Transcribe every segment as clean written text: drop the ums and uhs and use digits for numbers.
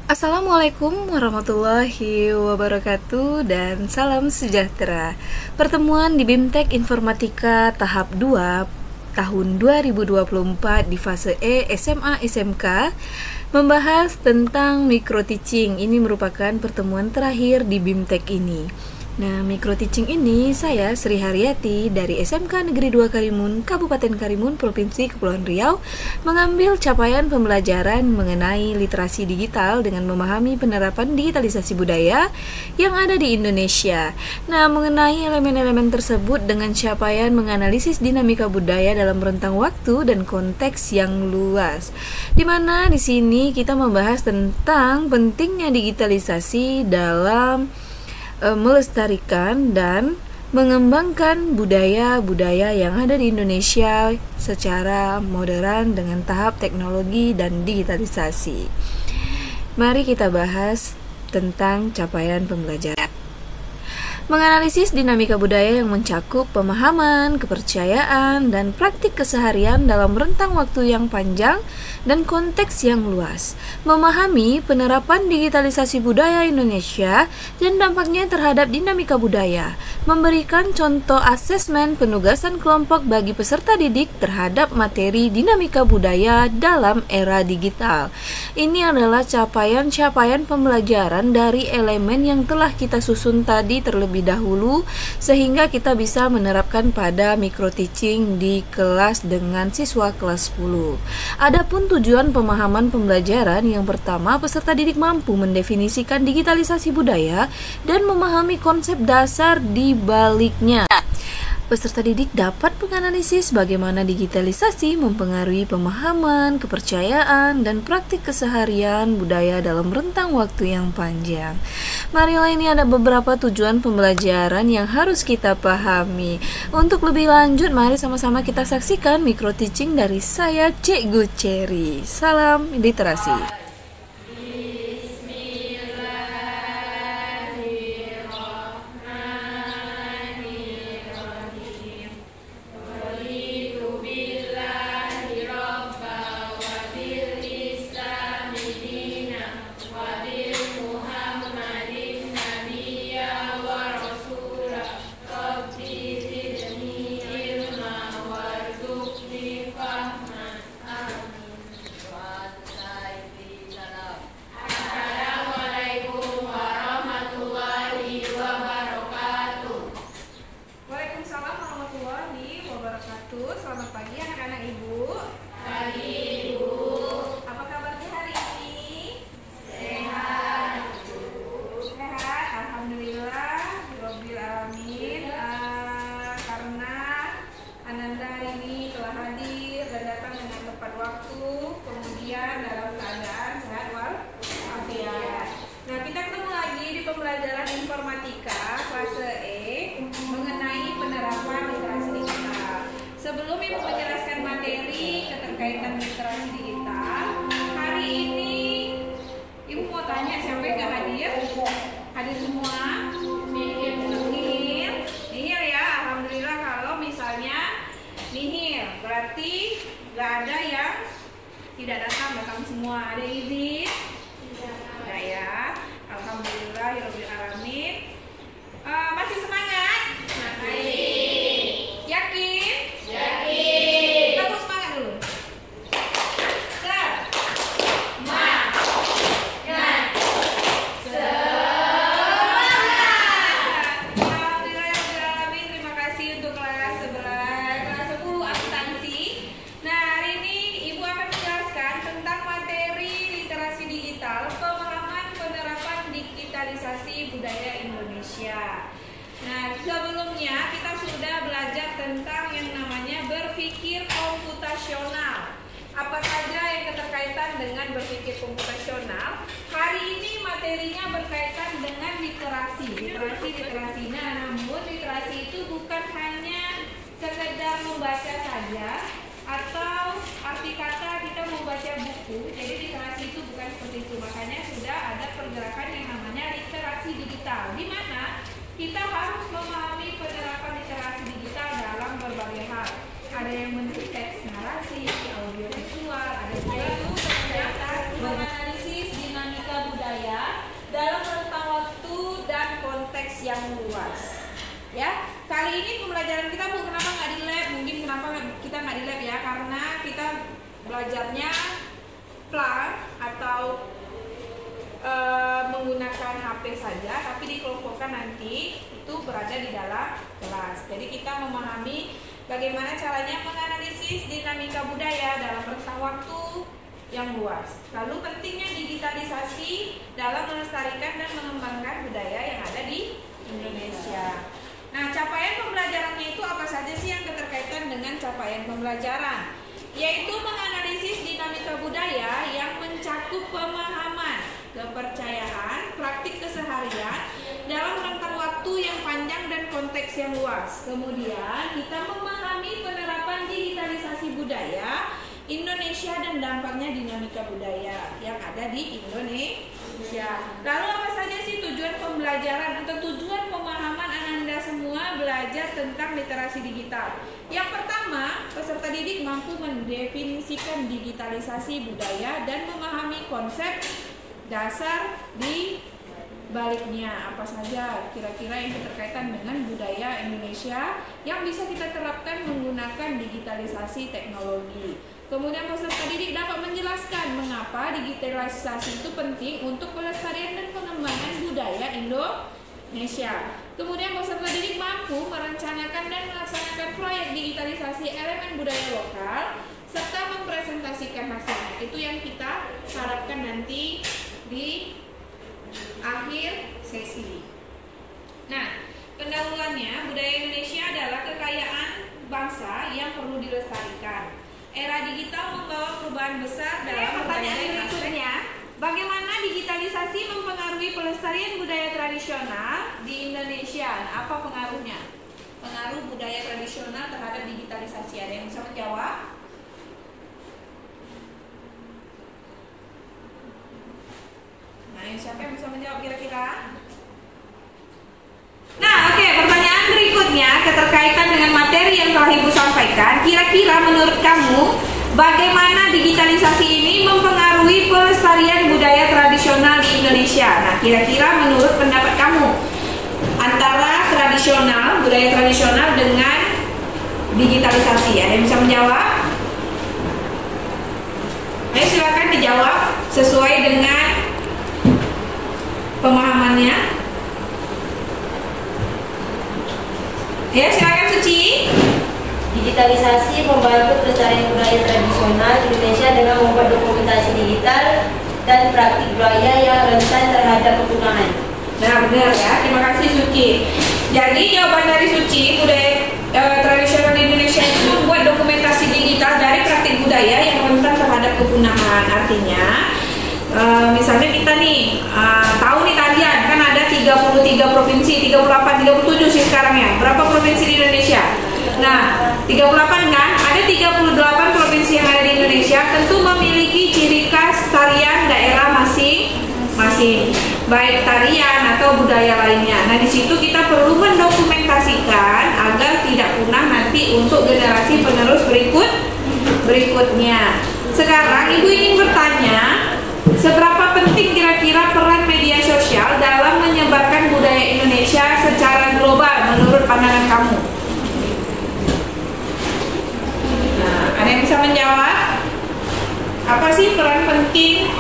Assalamualaikum warahmatullahi wabarakatuh dan salam sejahtera. Pertemuan di BIMTEK Informatika tahap 2 tahun 2024 di fase E SMA SMK membahas tentang micro teaching. Ini merupakan pertemuan terakhir di BIMTEK ini. Nah, micro teaching ini saya Sri Haryati dari SMK Negeri 2 Karimun, Kabupaten Karimun, Provinsi Kepulauan Riau, mengambil capaian pembelajaran mengenai literasi digital dengan memahami penerapan digitalisasi budaya yang ada di Indonesia. Nah, mengenai elemen-elemen tersebut dengan capaian menganalisis dinamika budaya dalam rentang waktu dan konteks yang luas. Di mana di sini kita membahas tentang pentingnya digitalisasi dalam melestarikan dan mengembangkan budaya-budaya yang ada di Indonesia secara modern dengan tahap teknologi dan digitalisasi. Mari kita bahas tentang capaian pembelajaran. Menganalisis dinamika budaya yang mencakup pemahaman, kepercayaan, dan praktik keseharian dalam rentang waktu yang panjang dan konteks yang luas. Memahami penerapan digitalisasi budaya Indonesia dan dampaknya terhadap dinamika budaya. Memberikan contoh asesmen penugasan kelompok bagi peserta didik terhadap materi dinamika budaya dalam era digital. Ini adalah capaian-capaian pembelajaran dari elemen yang telah kita susun tadi terlebih dahulu sehingga kita bisa menerapkan pada micro teaching di kelas dengan siswa kelas 10. Adapun tujuan pemahaman pembelajaran, yang pertama, peserta didik mampu mendefinisikan digitalisasi budaya dan memahami konsep dasar di baliknya. Peserta didik dapat menganalisis bagaimana digitalisasi mempengaruhi pemahaman, kepercayaan, dan praktik keseharian budaya dalam rentang waktu yang panjang. Marilah, ini ada beberapa tujuan pembelajaran yang harus kita pahami. Untuk lebih lanjut, mari sama-sama kita saksikan micro teaching dari saya, Cikgu Cherry. Salam literasi. Selamat pagi anak-anak Ibu. Pagi Ibu. Apa kabarnya hari ini? Sehat. Sehat, alhamdulillah. Rabbil alamin. Karena Ananda ini telah hadir dan datang dengan tepat waktu, kemudian dalam keadaan sehat walafiat. Nah, kita ketemu lagi di pembelajaran informatika fase E mengenai penerapan literasi digital. Sebelum Ibu menjelaskan materi keterkaitan literasi digital, hari ini Ibu mau tanya siapa yang gak hadir? Hadir semua? Nihil ya, alhamdulillah. Kalau misalnya nihil, berarti gak ada yang tidak datang semua. Ada izin? Tidak ya, alhamdulillah rabbil alamin. Masih semangat? Masih. Yakin? Yakin. Aku semangat dulu. Semangat. Alhamdulillah ya rabbil alamin. Terima kasih untuk kelas 11, kelas 10 akuntansi. Nah, hari ini Ibu akan menjelaskan tentang materi literasi digital, pemahaman penerapan digitalisasi budaya Indonesia. Nah, sebelumnya kita sudah belajar tentang yang namanya berpikir komputasional. Apa saja yang keterkaitan dengan berpikir komputasional? Hari ini materinya berkaitan dengan literasi. Nah, namun literasi itu bukan hanya sekedar membaca saja atau arti kata kita membaca buku. Jadi literasi itu bukan seperti itu. Makanya sudah ada pergerakan yang namanya literasi digital, di mana kita harus memahami penerapan literasi digital dalam berbagai hal. Ada yang bentuk teks narasi, audio visual, ada juga itu ternyata menganalisis dinamika budaya yang luas. Ya, kali ini pembelajaran kita Bu, kenapa nggak di lab? Mungkin kenapa kita nggak di lab ya? Karena kita belajarnya plan atau menggunakan HP saja, tapi dikelompokkan nanti itu berada di dalam kelas. Jadi kita memahami bagaimana caranya menganalisis dinamika budaya dalam rentang waktu yang luas. Lalu pentingnya digitalisasi dalam melestarikan dan mengembangkan budaya yang ada di Indonesia. Nah, capaian pembelajarannya itu apa saja sih yang keterkaitan dengan capaian pembelajaran? Yaitu menganalisis dinamika budaya yang mencakup pemahaman, kepercayaan, praktik keseharian dalam rentang waktu yang panjang dan konteks yang luas. Kemudian kita memahami penerapan digitalisasi budaya Indonesia dan dampaknya dinamika budaya yang ada di Indonesia. Lalu apa saja sih tujuan pembelajaran atau tujuan pemahaman Anda semua belajar tentang literasi digital? Yang pertama, peserta didik mampu mendefinisikan digitalisasi budaya dan memahami konsep dasar di baliknya. Apa saja kira-kira yang berkaitan dengan budaya Indonesia yang bisa kita terapkan menggunakan digitalisasi teknologi. Kemudian peserta didik dapat menjelaskan mengapa digitalisasi itu penting untuk pelestarian dan pengembangan budaya Indonesia. Kemudian peserta didik mampu merencanakan dan melaksanakan proyek digitalisasi elemen budaya lokal serta mempresentasikan hasilnya. Itu yang kita harapkan nanti di akhir sesi. Nah, pendahuluannya budaya Indonesia adalah kekayaan bangsa yang perlu dilestarikan. Era digital membawa perubahan besar dalam pertanyaan berikutnya. Bagaimana digitalisasi mempengaruhi pelestarian budaya tradisional di Indonesia? Apa pengaruhnya? Pengaruh budaya tradisional terhadap digitalisasi. Ada yang bisa menjawab? Nah, siapa yang bisa menjawab kira-kira? Nah, oke, pertanyaan berikutnya keterkaitan dengan materi yang telah Ibu sampaikan. Kira-kira menurut kamu bagaimana digitalisasi ini mempengaruhi pelestarian budaya tradisional di Indonesia? Nah, kira-kira menurut pendapat kamu antara tradisional, budaya tradisional dengan digitalisasi, ada yang bisa menjawab? Ayo silakan dijawab sesuai dengan pemahamannya. Ya, silakan Suci. Digitalisasi membantu pelestarian budaya tradisional Indonesia dengan membuat dokumentasi digital dan praktik budaya yang rentan terhadap kepunahan. Nah, benar ya. Terima kasih Suci. Jadi jawaban dari Suci, budaya tradisional di Indonesia itu membuat dokumentasi digital dari praktik budaya yang rentan terhadap kepunahan. Artinya, misalnya kita nih tahu nih kalian kan ada 33 provinsi, 38, 37 sih sekarang ya. Berapa provinsi di Indonesia? Nah, 38 kan? Ada 38 provinsi yang ada di Indonesia tentu memiliki ciri khas tarian daerah masing-masing, baik tarian atau budaya lainnya. Nah, di situ kita perlu mendokumentasikan agar tidak punah nanti untuk generasi penerus berikutnya. Sekarang Ibu ingin bertanya, seberapa penting kira-kira peran media sosial dalam menyebarkan budaya Indonesia secara global menurut pandangan kamu? Nah, ada yang bisa menjawab? Apa sih peran penting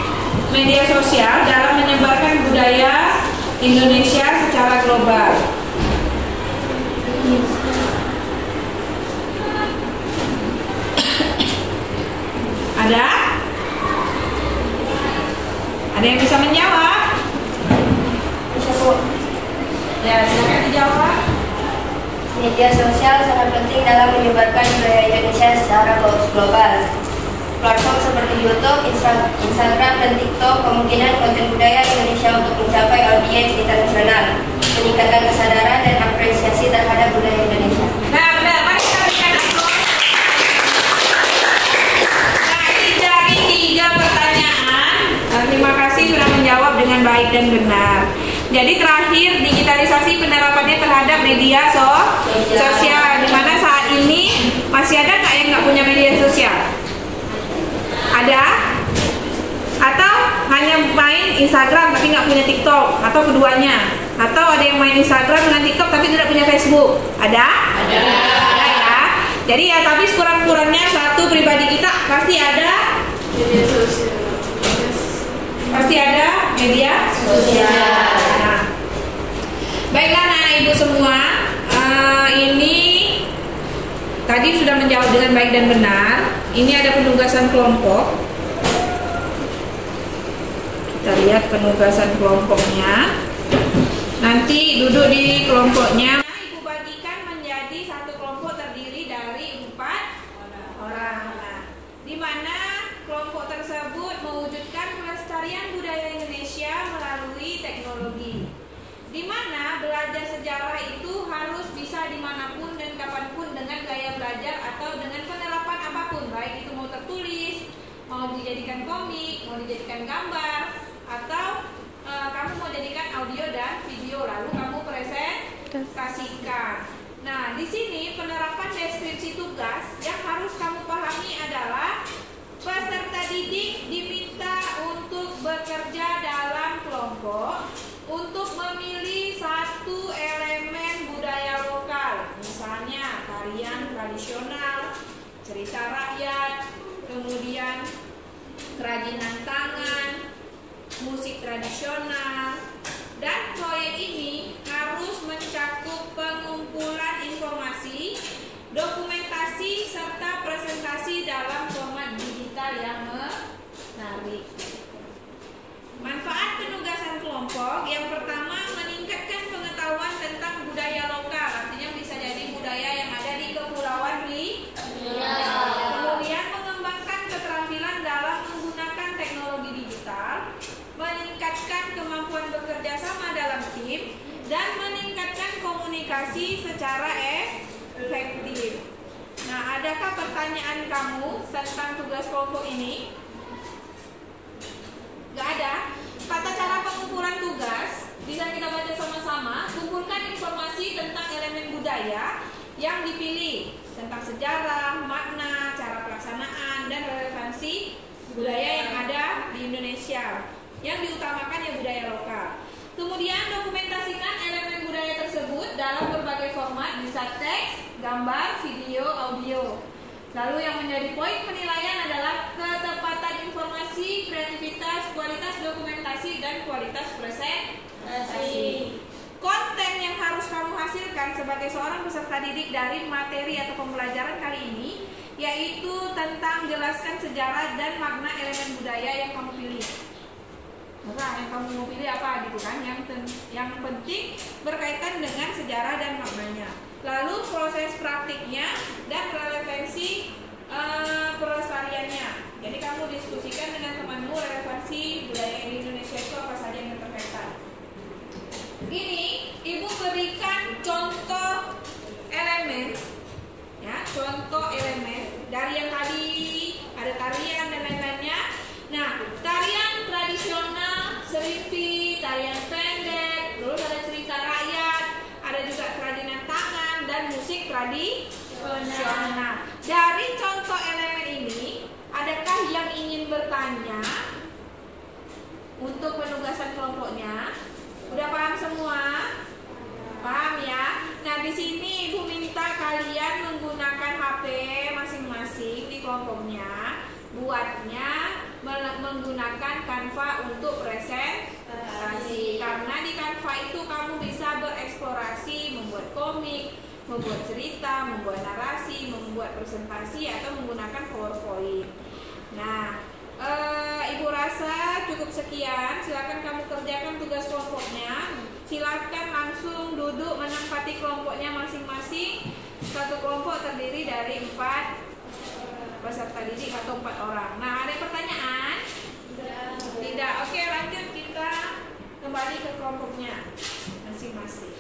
media sosial dalam menyebarkan budaya Indonesia secara global? Ada? Ada yang bisa menjawab? Bisa Bu. Ya, silakan dijawab. Media sosial sangat penting dalam menyebarkan budaya Indonesia secara global. Platform seperti YouTube, Instagram, dan TikTok kemungkinan konten budaya Indonesia untuk mencapai audiens internasional, meningkatkan kesadaran dan apresiasi terhadap budaya Indonesia. Nah, benar. Mari kita berikan aplaus. Nah, ini dari 3 pertanyaan. Terima kasih sudah menjawab dengan baik dan benar. Jadi terakhir, digitalisasi penerapannya terhadap media sosial. Di mana saat ini masih ada nggak yang nggak punya media sosial? Ada? Atau hanya main Instagram tapi nggak punya TikTok atau keduanya? Atau ada yang main Instagram dengan TikTok tapi tidak punya Facebook? Ada? Ada ya. Jadi ya tapi sekurang-kurangnya satu pribadi kita pasti ada media sosial. Pasti ada media sosial. Nah, baiklah anak ibu semua, ini tadi sudah menjawab dengan baik dan benar. Ini ada penugasan kelompok. Kita lihat penugasan kelompoknya. Nanti duduk di kelompoknya. Ibu bagikan menjadi satu kelompok terdiri dari 4 orang. Nah, di mana kelompok tersebut mewujudkan pelestarian budaya Indonesia melalui teknologi. Di mana belajar sejarah itu harus bisa dimanapun dan kapanpun dengan gaya belajar atau dengan penerapan apapun, baik itu mau tertulis, mau dijadikan komik, mau dijadikan gambar, atau kamu mau jadikan audio dan video lalu kamu presentasikan. Nah, di sini penerapan deskripsi tugas yang harus kamu pahami adalah peserta didik diminta untuk bekerja dalam kelompok untuk memilih satu elemen budaya lokal, misalnya tarian tradisional, cerita rakyat, kemudian kerajinan tangan, musik tradisional, dan proyek ini harus mencakup pengumpulan informasi, dokumentasi, serta presentasi dalam format digital yang menarik. Manfaat penugasan kelompok yang pertama, meningkatkan pengetahuan tentang budaya lokal, artinya bisa jadi budaya yang ada di kepulauan kemudian mengembangkan keterampilan dalam menggunakan teknologi digital, meningkatkan kemampuan bekerja sama dalam tim, dan meningkatkan komunikasi secara efektif. Nah, adakah pertanyaan kamu tentang tugas kelompok ini? Gak ada. Tata cara pengumpulan tugas bisa kita baca sama-sama. Kumpulkan informasi tentang elemen budaya yang dipilih, tentang sejarah, makna, cara pelaksanaan, dan relevansi budaya yang ada di Indonesia. Yang diutamakan ya budaya lokal. Kemudian dokumentasikan elemen budaya tersebut dalam berbagai format, bisa teks, gambar, video, audio. Lalu yang menjadi poin penilaian adalah ketepatan informasi, kreativitas, kualitas dokumentasi, dan kualitas presentasi. Konten yang harus kamu hasilkan sebagai seorang peserta didik dari materi atau pembelajaran kali ini yaitu tentang jelaskan sejarah dan makna elemen budaya yang kamu pilih. Nah, yang kamu mau pilih apa gitu kan? Yang penting berkaitan dengan sejarah dan maknanya. Lalu proses praktiknya dan relevansi pelestariannya. Jadi kamu diskusikan dengan temanmu relevansi budaya di Indonesia itu apa saja yang terkaitan. Ini ibu berikan contoh elemen, ya, contoh elemen dari yang tadi ada tarian dan lain-lainnya. Nah, tarian tradisional, serimpi, tarian pendek, terus ada cerita rakyat, ada juga kerajinan tangan dan musik tradisional. Dari contoh elemen ini, adakah yang ingin bertanya untuk penugasan kelompoknya? Udah paham semua? Paham ya? Nah, di sini ibu minta kalian menggunakan HP masing-masing di kelompoknya, buatnya menggunakan Canva untuk presentasi. Karena di Canva itu kamu bisa bereksplorasi, membuat komik, membuat cerita, membuat narasi, membuat presentasi, atau menggunakan PowerPoint. Nah, ibu rasa cukup sekian. Silakan kamu kerjakan tugas kelompoknya. Silakan langsung duduk menempati kelompoknya masing-masing. Satu kelompok terdiri dari 4 peserta didik atau 4 orang. Nah, ada pertanyaan? Tidak. Oke, lanjut kita kembali ke kelompoknya masing-masing.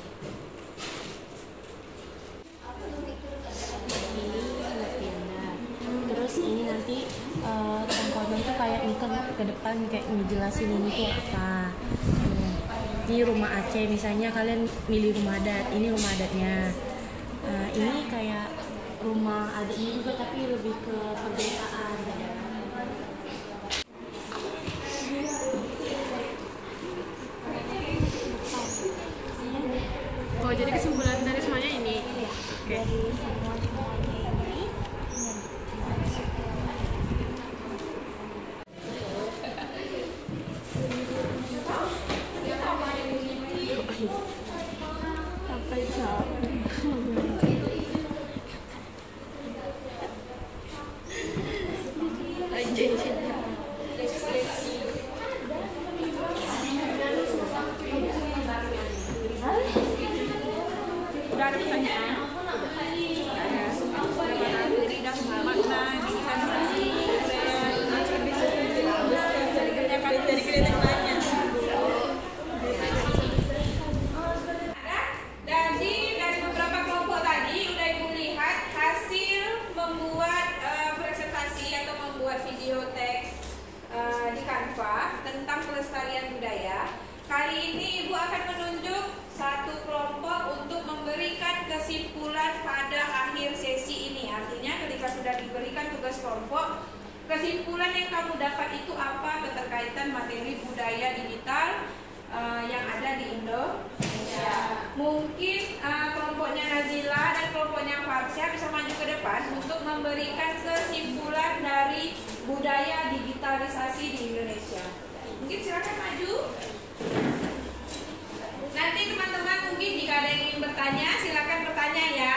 Terus ini nanti kelompoknya tuh kayak ini ke depan kayak ngejelasin ini tuh apa. Di rumah Aceh misalnya kalian milih rumah adat, ini rumah adatnya. Ini kayak rumah adatnya juga tapi lebih ke perdesaan. Kesimpulan yang kamu dapat itu apa keterkaitan materi budaya digital yang ada di Indonesia? Mungkin kelompoknya Nazila dan kelompoknya Farsya bisa maju ke depan untuk memberikan kesimpulan dari budaya digitalisasi di Indonesia. Mungkin silakan maju. Nanti teman-teman mungkin jika ada yang ingin bertanya, silakan bertanya ya.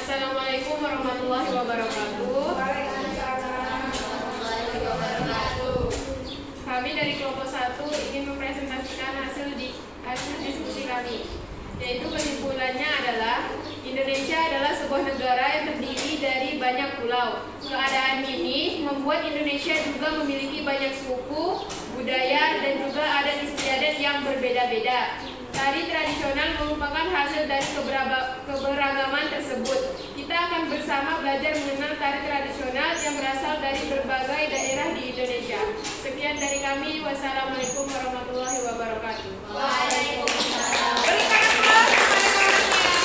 Assalamualaikum warahmatullahi wabarakatuh. Kami dari kelompok 1 ingin mempresentasikan hasil diskusi kami, yaitu kesimpulannya adalah Indonesia adalah sebuah negara yang terdiri dari banyak pulau. Keadaan ini membuat Indonesia juga memiliki banyak suku, budaya, dan juga adat istiadat yang berbeda-beda. Tari tradisional merupakan hasil dari keberagaman tersebut. Kita akan bersama belajar mengenal tari tradisional yang berasal dari berbagai daerah di Indonesia. Sekian dari kami. Wassalamualaikum warahmatullahi wabarakatuh. Waalaikumsalam. Berikan aplaus kepada kawannya.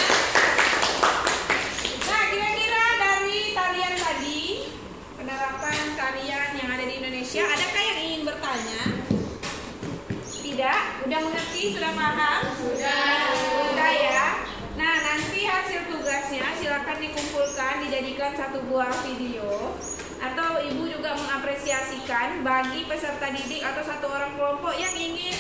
Nah, kira-kira dari tarian tadi, penerapan tarian yang ada di Indonesia, adakah yang ingin bertanya? Tidak? Udah mengerti? Sudah paham? Sudah ya? Nah, nanti hasil tugasnya silakan dikumpulkan, dijadikan satu buah video. Atau ibu juga mengapresiasikan bagi peserta didik atau satu orang kelompok yang ingin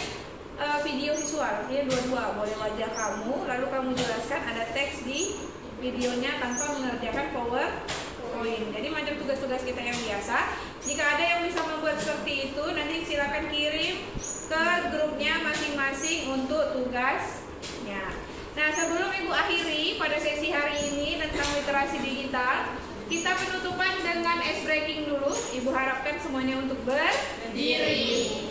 video visual. Ya, dua-dua, boleh wajah kamu, lalu kamu jelaskan, ada teks di videonya tanpa mengerjakan PowerPoint. Jadi macam tugas-tugas kita yang biasa. Jika ada yang bisa membuat seperti itu, nanti silakan kirim ke grupnya masing-masing untuk tugasnya. Nah, sebelum ibu akhiri pada sesi hari ini tentang literasi digital, kita penutupan dengan ice breaking dulu. Ibu harapkan semuanya untuk berdiri.